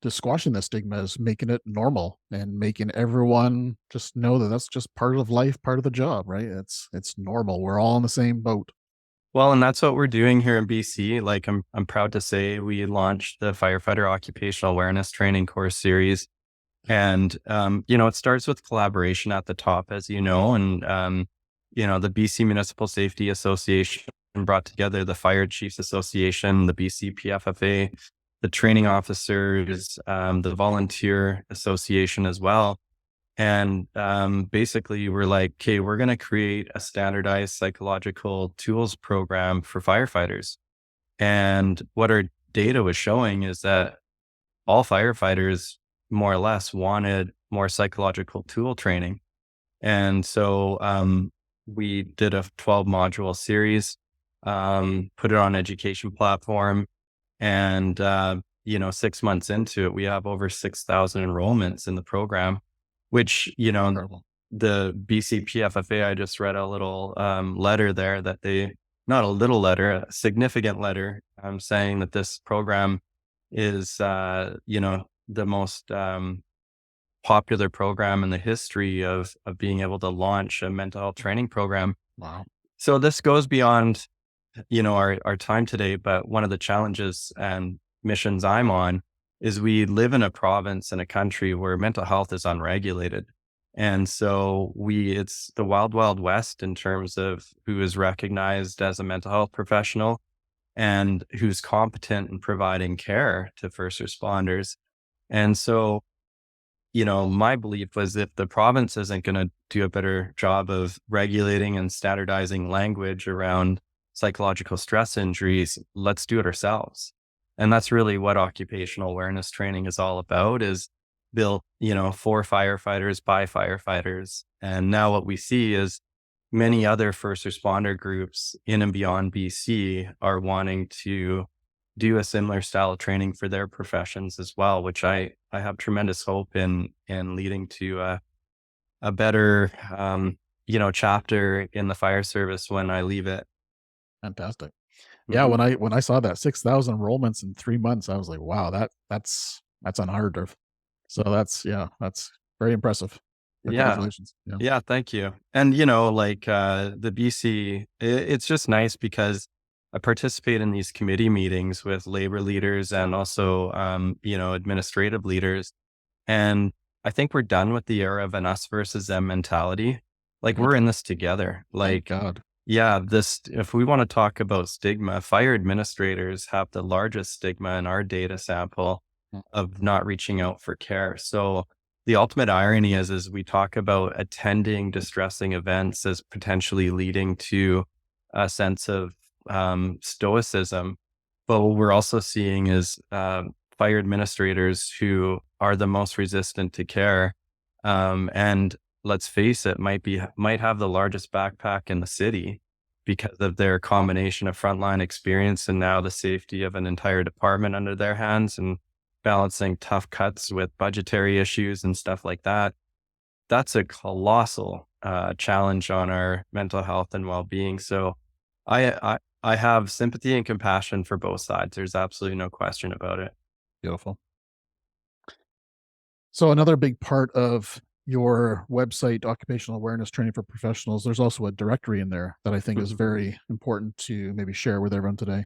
Speaker 2: squashing the stigma, is making it normal and making everyone just know that that's just part of life, part of the job, right? It's normal. We're all in the same boat.
Speaker 3: Well, and that's what we're doing here in BC. Like I'm proud to say we launched the Firefighter Occupational Awareness Training Course Series. And it starts with collaboration at the top, as you know, and the BC Municipal Safety Association brought together the Fire Chiefs Association, the BC PFFA, the training officers, the volunteer association as well. And basically we're like, okay, we're going to create a standardized psychological tools program for firefighters. And what our data was showing is that all firefighters more or less wanted more psychological tool training. And so we did a 12 module series, put it on education platform. And, 6 months into it, we have over 6,000 enrollments in the program, which,
Speaker 2: Incredible.
Speaker 3: the BC PFFA, I just read a little letter there that not a little letter, a significant letter, saying that this program is, the most popular program in the history of being able to launch a mental health training program.
Speaker 2: Wow.
Speaker 3: So this goes beyond our time today, but one of the challenges and missions I'm on is we live in a province and a country where mental health is unregulated. And so it's the wild, wild west in terms of who is recognized as a mental health professional and who's competent in providing care to first responders. And so, my belief was if the province isn't going to do a better job of regulating and standardizing language around psychological stress injuries, let's do it ourselves. And that's really what occupational awareness training is all about, is built, for firefighters by firefighters. And now what we see is many other first responder groups in and beyond BC are wanting to do a similar style of training for their professions as well, which I have tremendous hope in leading to a better, chapter in the fire service when I leave it.
Speaker 2: Fantastic. Yeah,
Speaker 3: Mhm.
Speaker 2: when I saw that 6,000 enrollments in 3 months, I was like, wow, that's unheard of. So that's very impressive.
Speaker 3: Yeah.
Speaker 2: Congratulations. Yeah.
Speaker 3: Yeah. Thank you. And, the BC, it's just nice because I participate in these committee meetings with labor leaders and also, administrative leaders. And I think we're done with the era of an us versus them mentality. Like
Speaker 2: Good.
Speaker 3: we're in this together.
Speaker 2: Thank
Speaker 3: Like,
Speaker 2: God.
Speaker 3: yeah, if we want to talk about stigma, fire administrators have the largest stigma in our data sample
Speaker 2: Mm.
Speaker 3: of not reaching out for care. So the ultimate irony is we talk about attending distressing events as potentially leading to a sense of stoicism. But what we're also seeing is fire administrators who are the most resistant to care. And let's face it, might have the largest backpack in the city because of their combination of frontline experience and now the safety of an entire department under their hands and balancing tough cuts with budgetary issues and stuff like that. That's a colossal challenge on our mental health and well-being. So I have sympathy and compassion for both sides. There's absolutely no question about it.
Speaker 2: Beautiful. So another big part of your website, occupational awareness training for professionals, there's also a directory in there that I think is
Speaker 3: Mhm.
Speaker 2: very important to maybe share with everyone today.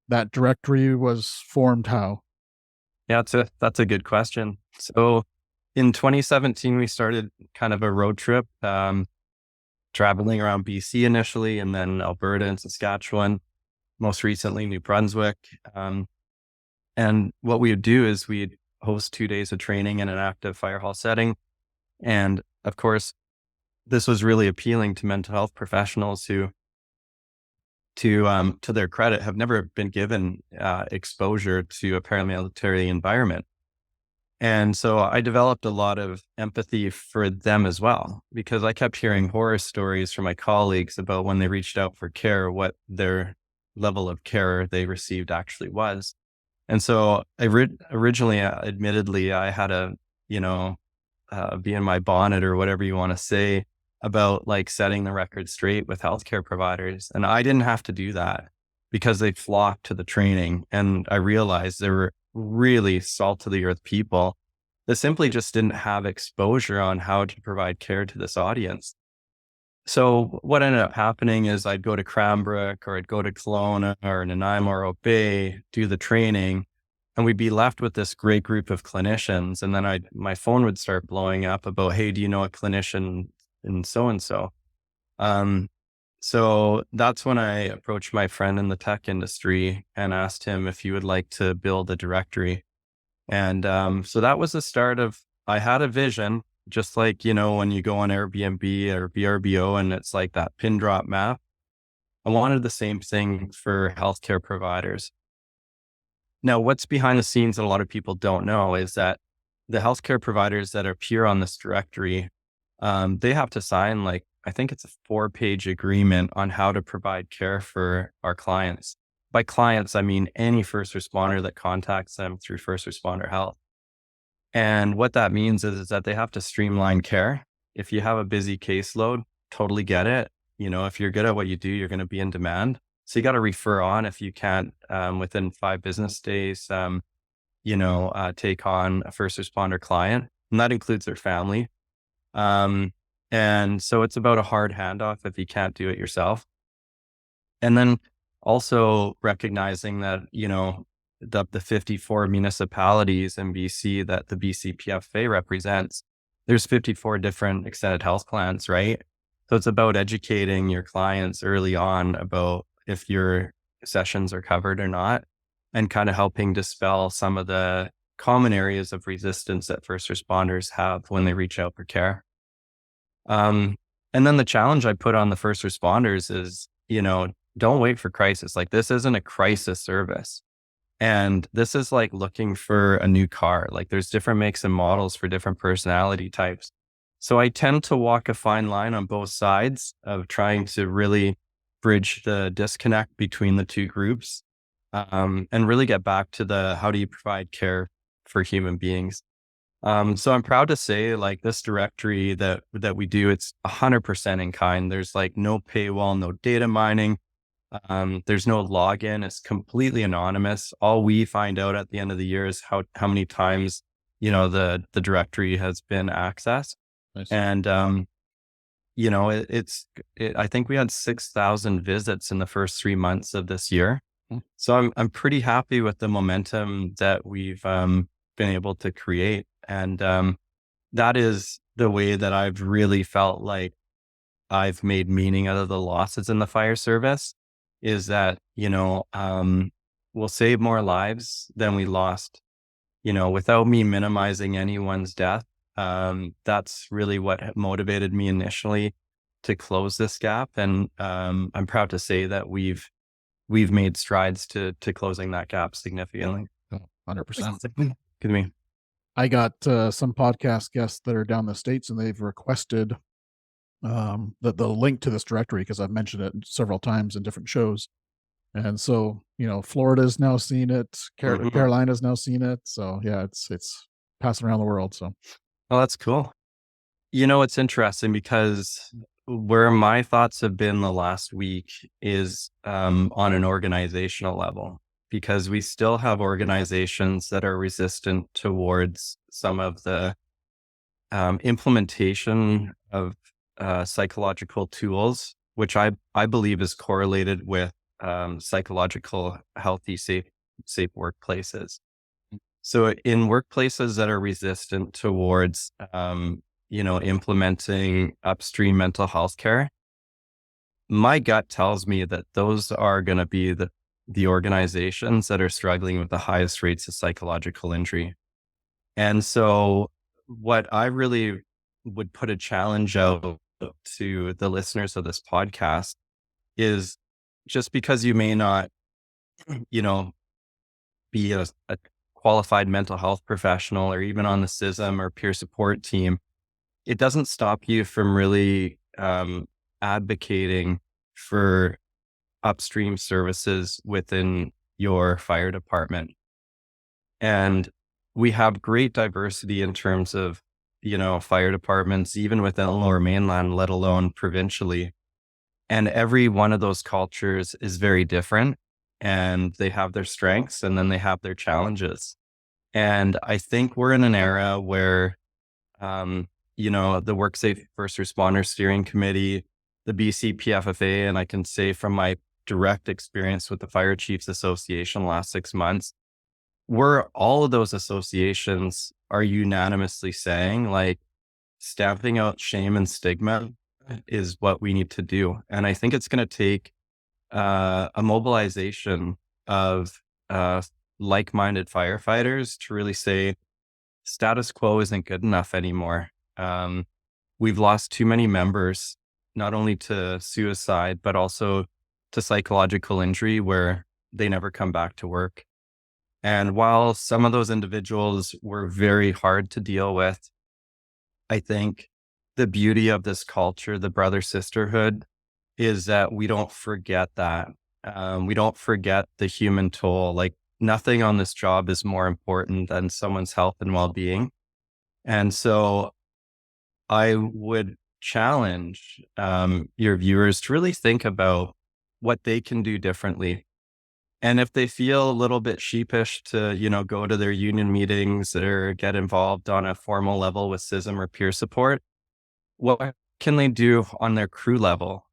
Speaker 2: That directory was formed how?
Speaker 3: Yeah, that's a good question. So in 2017, we started kind of a road trip, traveling around BC initially, and then Alberta and Saskatchewan, most recently New Brunswick. And what we would do is we'd host 2 days of training in an active fire hall setting. And of course, this was really appealing to mental health professionals who, to their credit, have never been given exposure to a paramilitary environment. And so I developed a lot of empathy for them as well, because I kept hearing horror stories from my colleagues about when they reached out for care, what their level of care they received actually was. And so originally, admittedly, I had a, you know, be in my bonnet or whatever you want to say about like setting the record straight with healthcare providers. And I didn't have to do that because they flocked to the training. And I realized there were really salt of the earth people that simply just didn't have exposure on how to provide care to this audience. So what ended up happening is I'd go to Cranbrook or I'd go to Kelowna or Nanaimo or Oak Bay, do the training, and we'd be left with this great group of clinicians. And then my phone would start blowing up about, hey, do you know a clinician in so and so? So that's when I approached my friend in the tech industry and asked him if he would like to build a directory. And so that was the start of, I had a vision, just like, when you go on Airbnb or VRBO and it's like that pin drop map. I wanted the same thing for healthcare providers. Now, what's behind the scenes that a lot of people don't know is that the healthcare providers that appear on this directory, they have to sign, like, I think it's a 4-page agreement on how to provide care for our clients. By clients, I mean any first responder that contacts them through First Responder Health. And what that means is that they have to streamline care. If you have a busy caseload, totally get it. If you're good at what you do, you're going to be in demand. So you got to refer on if you can't, within 5 business days, take on a first responder client, and that includes their family. And so it's about a hard handoff if you can't do it yourself. And then also recognizing that, the 54 municipalities in BC that the BCPFA represents, there's 54 different extended health plans, right? So it's about educating your clients early on about if your sessions are covered or not, and kind of helping dispel some of the common areas of resistance that first responders have when they reach out for care. And then the challenge I put on the first responders is, don't wait for crisis. Like, this isn't a crisis service. And this is like looking for a new car. Like, there's different makes and models for different personality types. So I tend to walk a fine line on both sides of trying to really bridge the disconnect between the two groups, and really get back to the, how do you provide care for human beings? So I'm proud to say, like, this directory that we do, it's 100% in kind. There's like no paywall, no data mining. There's no login. It's completely anonymous. All we find out at the end of the year is how many times, the directory has been accessed.
Speaker 2: Nice.
Speaker 3: And, I think we had 6,000 visits in the first 3 months of this year. So I'm pretty happy with the momentum that we've, been able to create. And, that is the way that I've really felt like I've made meaning out of the losses in the fire service, is that, we'll save more lives than we lost, without me minimizing anyone's death. That's really what motivated me initially to close this gap. And, I'm proud to say that we've made strides to closing that gap significantly.
Speaker 2: 100%.
Speaker 3: Excuse me.
Speaker 2: I got some podcast guests that are down the States, and they've requested the link to this directory because I've mentioned it several times in different shows. And so, Florida's now seen it,
Speaker 3: Mhm.
Speaker 2: Carolina's now seen it. So yeah, it's passing around the world. So
Speaker 3: Oh, that's cool. It's interesting because where my thoughts have been the last week is, on an organizational level. because we still have organizations that are resistant towards some of the implementation of psychological tools, which I believe is correlated with psychological healthy, safe workplaces. So in workplaces that are resistant towards, implementing upstream mental health care, my gut tells me that those are going to be the organizations that are struggling with the highest rates of psychological injury. And so what I really would put a challenge out to the listeners of this podcast is, just because you may not, be a qualified mental health professional or even on the CISM or peer support team, it doesn't stop you from really advocating for upstream services within your fire department. And we have great diversity in terms of, fire departments, even within the Lower Mainland, let alone provincially. And every one of those cultures is very different, and they have their strengths and then they have their challenges. And I think we're in an era where, the WorkSafe First Responder Steering Committee, the BC PFFA, and I can say from my direct experience with the Fire Chiefs Association the last 6 months, where all of those associations are unanimously saying, like, stamping out shame and stigma is what we need to do. And I think it's going to take a mobilization of like-minded firefighters to really say status quo isn't good enough anymore. We've lost too many members, not only to suicide, but also to psychological injury where they never come back to work. And while some of those individuals were very hard to deal with, I think the beauty of this culture, the brother sisterhood, is that we don't forget that. We don't forget the human toll. Like, nothing on this job is more important than someone's health and well-being. And so I would challenge your viewers to really think about what they can do differently. And if they feel a little bit sheepish to, go to their union meetings or get involved on a formal level with CISM or peer support, what can they do on their crew level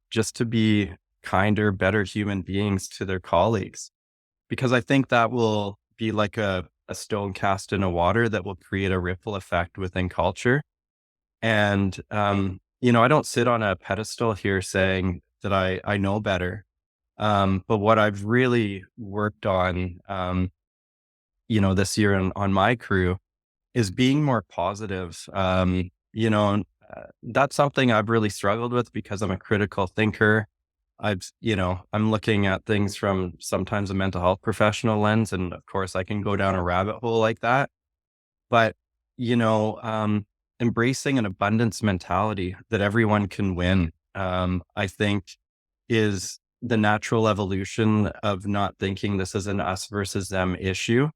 Speaker 3: just to be kinder, better human beings to their colleagues? Because I think that will be like a stone cast in a water that will create a ripple effect within culture. And, I don't sit on a pedestal here saying that I know better. But what I've really worked on, this year on my crew is being more positive. That's something I've really struggled with because I'm a critical thinker. I'm looking at things from sometimes a mental health professional lens. And of course I can go down a rabbit hole like that, but, embracing an abundance mentality that everyone can win, I think is the natural evolution of not thinking this is an us versus them issue.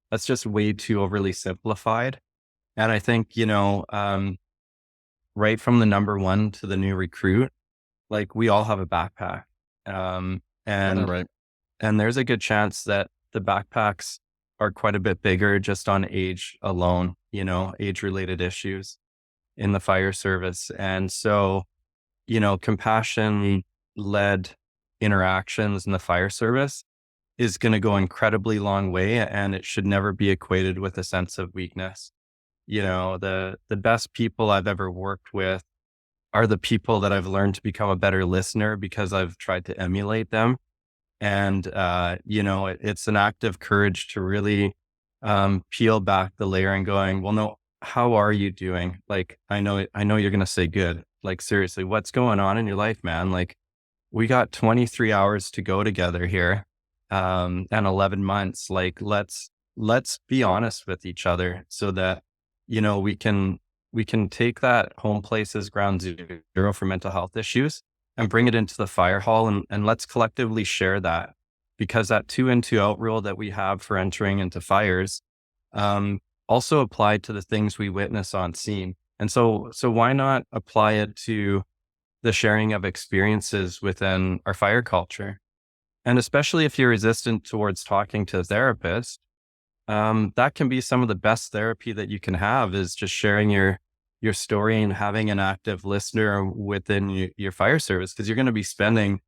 Speaker 3: That's just way too overly simplified. And I think, right from the number one to the new recruit, like, we all have a backpack.
Speaker 2: Right.
Speaker 3: And there's a good chance that the backpacks are quite a bit bigger just on age alone, age related issues in the fire service. And so, compassion led interactions in the fire service is going to go incredibly long way, and it should never be equated with a sense of weakness. The best people I've ever worked with are the people that I've learned to become a better listener because I've tried to emulate them. And, it's an act of courage to really peel back the layer and going, well, no, how are you doing? Like, I know you're going to say good. Like, seriously, what's going on in your life, man? Like, we got 23 hours to go together here, and 11 months. Like, let's be honest with each other so that, we can take that home place as ground zero for mental health issues and bring it into the fire hall, and let's collectively share that, because that 2 in 2 out rule that we have for entering into fires, also applied to the things we witness on scene. And so why not apply it to the sharing of experiences within our fire culture? And especially if you're resistant towards talking to a therapist, that can be some of the best therapy that you can have, is just sharing your story and having an active listener within your fire service, because you're going to be spending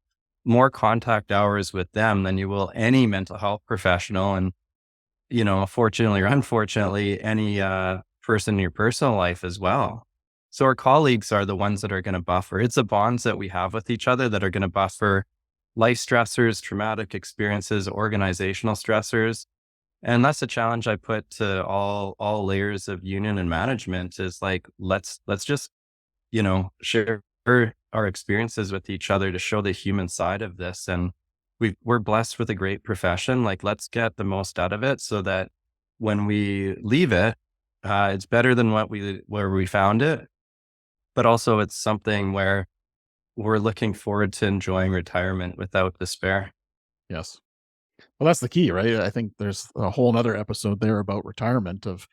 Speaker 3: more contact hours with them than you will any mental health professional. And, fortunately or unfortunately, any person in your personal life as well. So our colleagues are the ones that are going to buffer. It's the bonds that we have with each other that are going to buffer life stressors, traumatic experiences, organizational stressors. And that's the challenge I put to all layers of union and management, is like, let's just, share our experiences with each other to show the human side of this. And we're blessed with a great profession. Like, let's get the most out of it so that when we leave it, it's better than where we found it. But also it's something where we're looking forward to enjoying retirement without despair.
Speaker 2: Yes. Well, that's the key, right? I think there's a whole nother episode there about retirement of,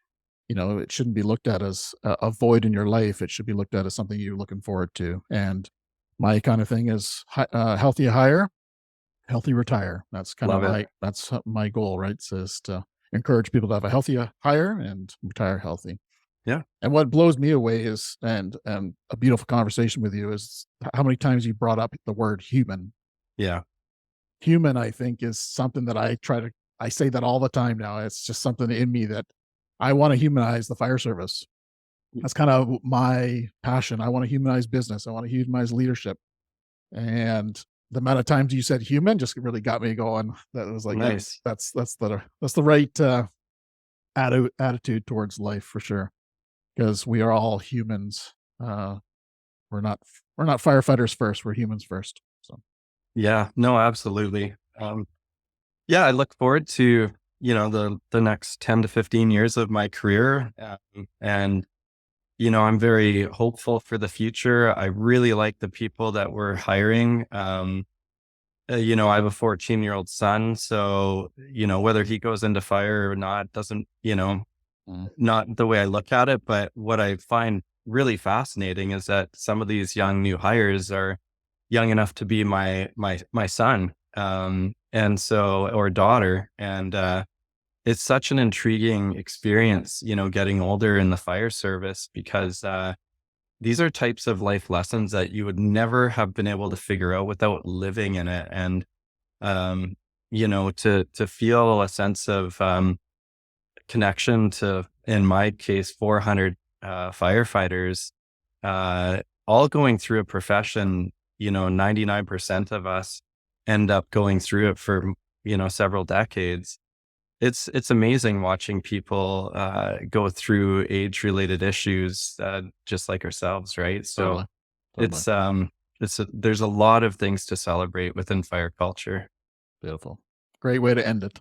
Speaker 2: it shouldn't be looked at as a void in your life. It should be looked at as something you're looking forward to. And my kind of thing is healthy hire, healthy retire. That's kind of
Speaker 3: Love it.
Speaker 2: that's my goal, right? So is to encourage people to have a healthy hire and retire healthy.
Speaker 3: Yeah.
Speaker 2: And what blows me away is, and a beautiful conversation with you, is how many times you brought up the word human.
Speaker 3: Yeah.
Speaker 2: Human, I think, is something that I say that all the time now. It's just something in me that I want to humanize the fire service. That's kind of my passion. I want to humanize business. I want to humanize leadership. And the amount of times you said human just really got me going. That was like,
Speaker 3: Nice.
Speaker 2: that's the right attitude towards life, for sure. Because we are all humans. We're not firefighters first. We're humans first. So
Speaker 3: Yeah, no, absolutely. Yeah, I look forward to, the next 10 to 15 years of my career. And, I'm very hopeful for the future. I really like the people that we're hiring. I have a 14-year-old son. So, whether he goes into fire or not doesn't, not the way I look at it. But what I find really fascinating is that some of these young new hires are young enough to be my son, and so, or daughter. And it's such an intriguing experience, getting older in the fire service, because these are types of life lessons that you would never have been able to figure out without living in it. And to feel a sense of connection to, in my case, 400 firefighters, all going through a profession. 99% of us end up going through it for, several decades. It's amazing watching people go through age-related issues, just like ourselves, right? So
Speaker 2: Totally.
Speaker 3: there's a lot of things to celebrate within fire culture.
Speaker 2: Beautiful. Great way to end it.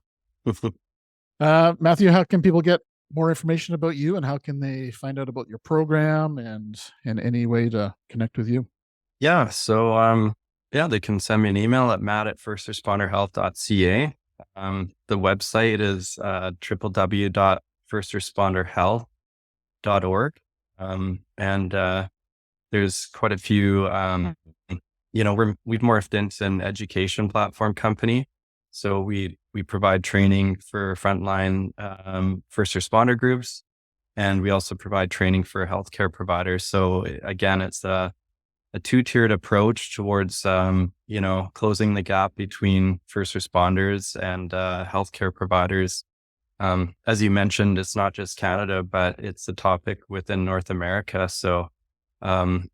Speaker 2: Matthew, how can people get more information about you, and how can they find out about your program and any way to connect with you?
Speaker 3: Yeah. So, they can send me an email at matt@firstresponderhealth.ca. The website is www.firstresponderhealth.org. And there's quite a few, we've morphed into an education platform company. So we provide training for frontline first responder groups, and we also provide training for healthcare providers. So again, it's a two-tiered approach towards, closing the gap between first responders and healthcare providers. As you mentioned, it's not just Canada, but it's a topic within North America. So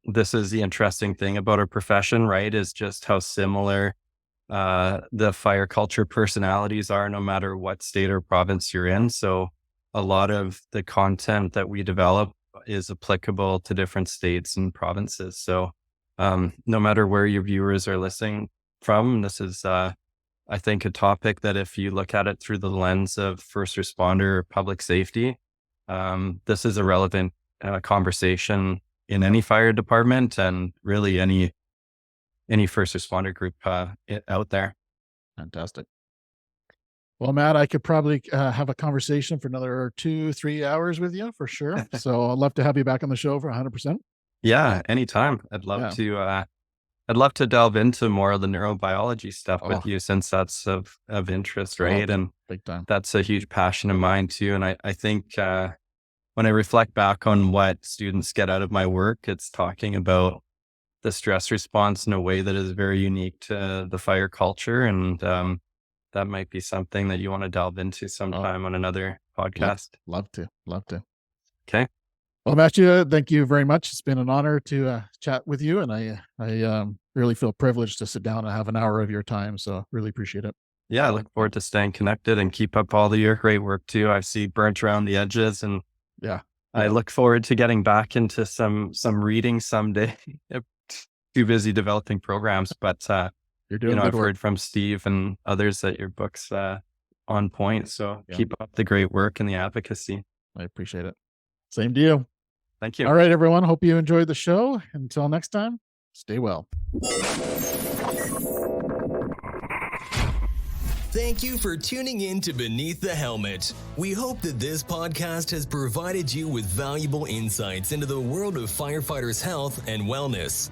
Speaker 3: this is the interesting thing about our profession, right? Is just how similar the fire culture personalities are, no matter what state or province you're in. So a lot of the content that we develop is applicable to different states and provinces. So no matter where your viewers are listening from, this is, I think, a topic that if you look at it through the lens of first responder, public safety, this is a relevant conversation in any fire department, and really any first responder group out there.
Speaker 2: Fantastic. Well, Matt, I could probably have a conversation for another 2-3 hours with you, for sure. So I'd love to have you back on the show for 100%.
Speaker 3: Yeah, anytime. I'd love
Speaker 2: Yeah.
Speaker 3: to I'd love to delve into more of the neurobiology stuff
Speaker 2: Oh.
Speaker 3: with you, since that's of interest, right? And
Speaker 2: Big time.
Speaker 3: that's a huge passion of mine too. And I think when I reflect back on what students get out of my work, it's talking about the stress response in a way that is very unique to the fire culture. And that might be something that you want to delve into sometime on another podcast.
Speaker 2: Love to.
Speaker 3: Okay.
Speaker 2: Well, Matthew, thank you very much. It's been an honor to chat with you, and I really feel privileged to sit down and have an hour of your time. So really appreciate it.
Speaker 3: Yeah, I look forward to staying connected and keep up all your great work too. I see burnt around the edges, and I look forward to getting back into some reading someday. Too busy developing programs, but
Speaker 2: You're doing
Speaker 3: I've
Speaker 2: good work.
Speaker 3: heard from Steve and others that your book's on point. So keep up the great work and the advocacy.
Speaker 2: I appreciate it. Same to you.
Speaker 3: Thank you.
Speaker 2: All right, everyone. Hope you enjoyed the show. Until next time, stay well.
Speaker 1: Thank you for tuning in to Beneath the Helmet. We hope that this podcast has provided you with valuable insights into the world of firefighters' health and wellness.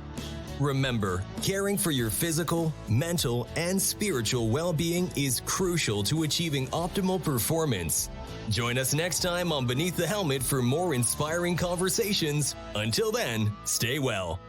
Speaker 1: Remember, caring for your physical, mental, and spiritual well-being is crucial to achieving optimal performance. Join us next time on Beneath the Helmet for more inspiring conversations. Until then, stay well.